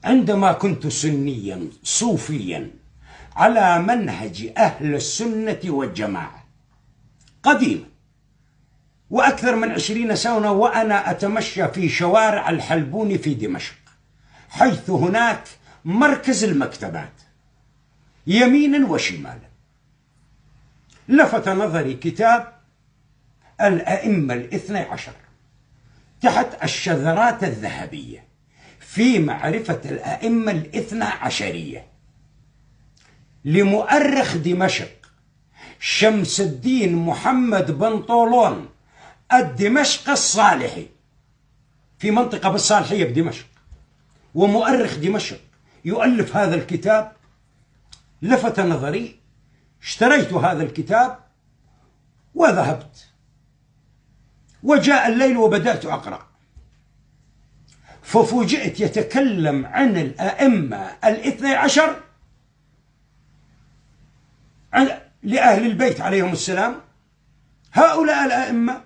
عندما كنت سنيا صوفيا على منهج أهل السنة والجماعة قديما وأكثر من 20 سنة، وأنا أتمشى في شوارع الحلبون في دمشق، حيث هناك مركز المكتبات يمينا وشمالا، لفت نظري كتاب الأئمة الاثني عشر تحت الشذرات الذهبية في معرفة الأئمة الاثنى عشرية لمؤرخ دمشق شمس الدين محمد بن طولون الدمشق الصالحي، في منطقة بالصالحية بدمشق، ومؤرخ دمشق يؤلف هذا الكتاب. لفت نظري، اشتريت هذا الكتاب وذهبت، وجاء الليل وبدأت أقرأ، ففوجئت يتكلم عن الأئمة الاثني عشر لأهل البيت عليهم السلام. هؤلاء الأئمة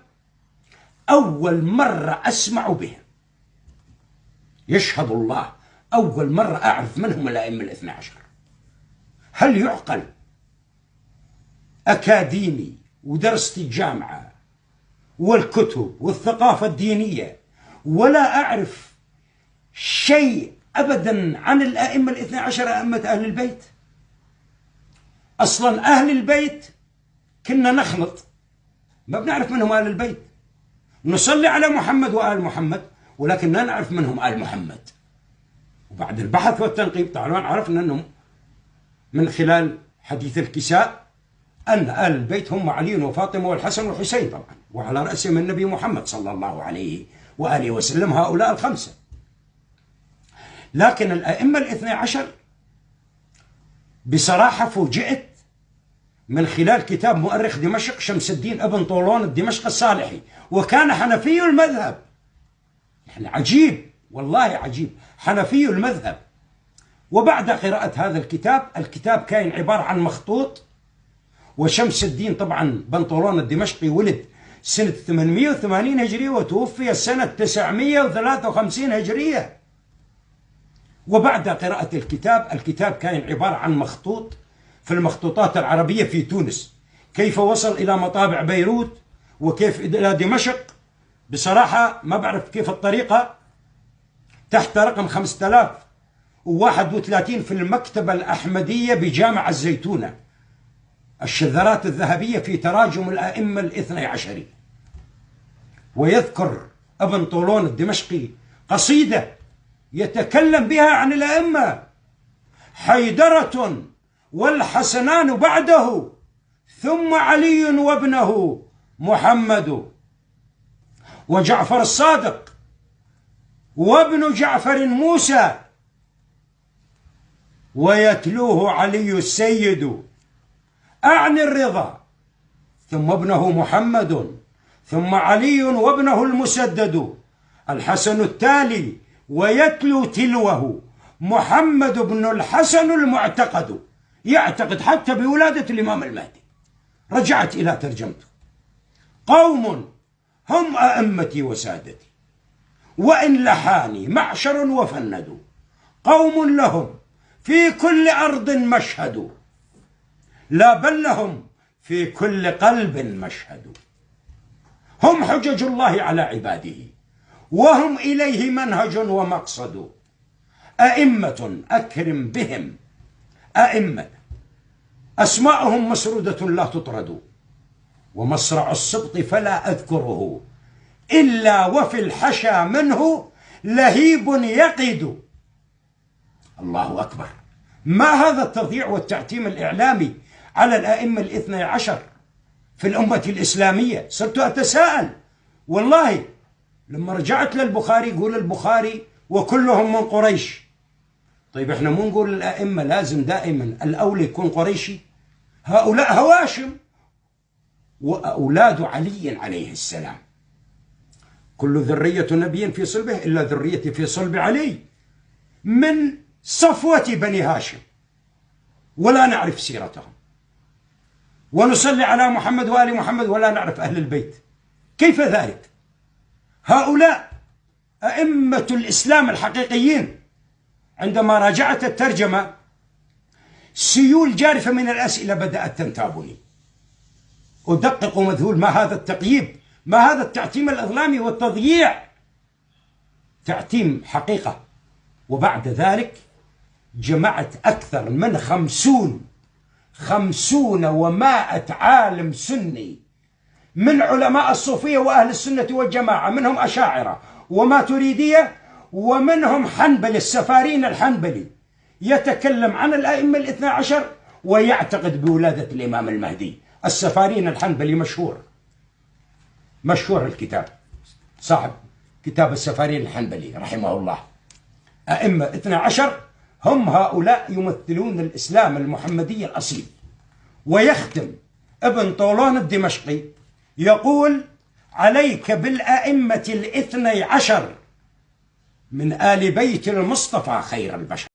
أول مرة أسمع بهم، يشهد الله أول مرة أعرف منهم الأئمة الاثني عشر. هل يعقل أكاديمي ودرست الجامعة والكتب والثقافة الدينية ولا أعرف شيء أبدا عن الأئمة الاثني عشر أئمة أهل البيت؟ أصلا أهل البيت كنا نخلط، ما بنعرف منهم أهل البيت، نصلي على محمد وآل محمد ولكن لا نعرف منهم آل محمد. وبعد البحث والتنقيب طبعا عرفنا أنهم من خلال حديث الكساء أن آل البيت هم علي وفاطمة والحسن والحسين طبعا، وعلى رأسهم النبي محمد صلى الله عليه وآله وسلم، هؤلاء الخمسة. لكن الأئمة الاثني عشر بصراحة فوجئت من خلال كتاب مؤرخ دمشق شمس الدين ابن طولون الدمشق الصالحي، وكان حنفي المذهب. يعني عجيب، والله عجيب، حنفي المذهب. وبعد قراءة هذا الكتاب كان عبارة عن مخطوط، وشمس الدين طبعا بن طولون الدمشقي ولد سنة 880 هجرية وتوفي سنة 953 هجرية. وبعد قراءة الكتاب كان عبارة عن مخطوط في المخطوطات العربية في تونس، كيف وصل إلى مطابع بيروت وكيف إلى دمشق. بصراحة ما بعرف كيف الطريقة، تحت رقم 5031 في المكتبة الأحمدية بجامع الزيتونة، الشذرات الذهبية في تراجم الأئمة الاثني عشري. ويذكر ابن طولون الدمشقي قصيدة يتكلم بها عن الأئمة: حيدرة والحسنان بعده، ثم علي وابنه محمد، وجعفر الصادق وابن جعفر موسى، ويتلوه علي السيد، أعني الرضا، ثم ابنه محمد، ثم علي وابنه المسدد، الحسن التالي، ويتلو تلوه محمد بن الحسن المعتقد. يعتقد حتى بولادة الإمام المهدي. رجعت إلى ترجمته: قوم هم أئمتي وسادتي، وإن لحاني معشر وفندوا، قوم لهم في كل أرض مشهد، لا بل لهم في كل قلب مشهد. هم حجج الله على عباده، وهم إليه منهج ومقصد. أئمة أكرم بهم أئمة، أسماءهم مسرودة لا تطرد، ومصرع السبط فلا أذكره، إلا وفي الحشا منه لهيب يقد. الله أكبر! ما هذا التضييع والتعتيم الإعلامي على الأئمة الاثني عشر في الأمة الإسلامية؟ صرت أتساءل والله. لما رجعت للبخاري يقول البخاري وكلهم من قريش. طيب احنا مو نقول الأئمة لازم دائما الأولى يكون قريشي؟ هؤلاء هواشم وأولاد علي عليه السلام، كل ذرية نبي في صلبه إلا ذريتي في صلب علي، من صفوة بني هاشم، ولا نعرف سيرتهم، ونصلي على محمد وآل محمد ولا نعرف أهل البيت. كيف ذلك؟ هؤلاء أئمة الإسلام الحقيقيين عندما راجعت الترجمة سيول جارفة من الأسئلة بدأت تنتابني، أدقق مذهول ما هذا التقييد، ما هذا التعتيم الإظلامي والتضييع، تعتيم حقيقة. وبعد ذلك جمعت أكثر من 50 و100 عالم سني من علماء الصوفية وأهل السنة والجماعة، منهم أشاعرة وماتريدية ومنهم حنبلي، السفارين الحنبلي، يتكلم عن الأئمة الاثنى عشر ويعتقد بولادة الإمام المهدي. السفارين الحنبلي مشهور الكتاب، صاحب كتاب السفارين الحنبلي رحمه الله. أئمة 12 هم هؤلاء يمثلون الإسلام المحمدي الأصيل. ويختم ابن طولون الدمشقي يقول: عليك بالأئمة 12 من آل بيت المصطفى خير البشر.